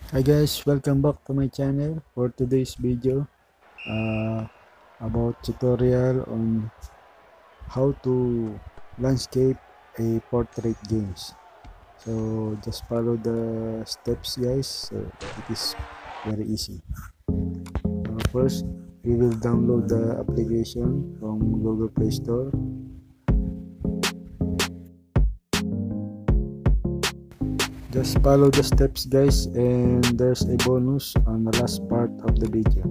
Hi guys, welcome back to my channel for today's video about tutorial on how to landscape a portrait games. So just follow the steps guys, so it is very easy. First, we will download the application from Google Play Store. Just follow the steps guys, and there's a bonus on the last part of the video.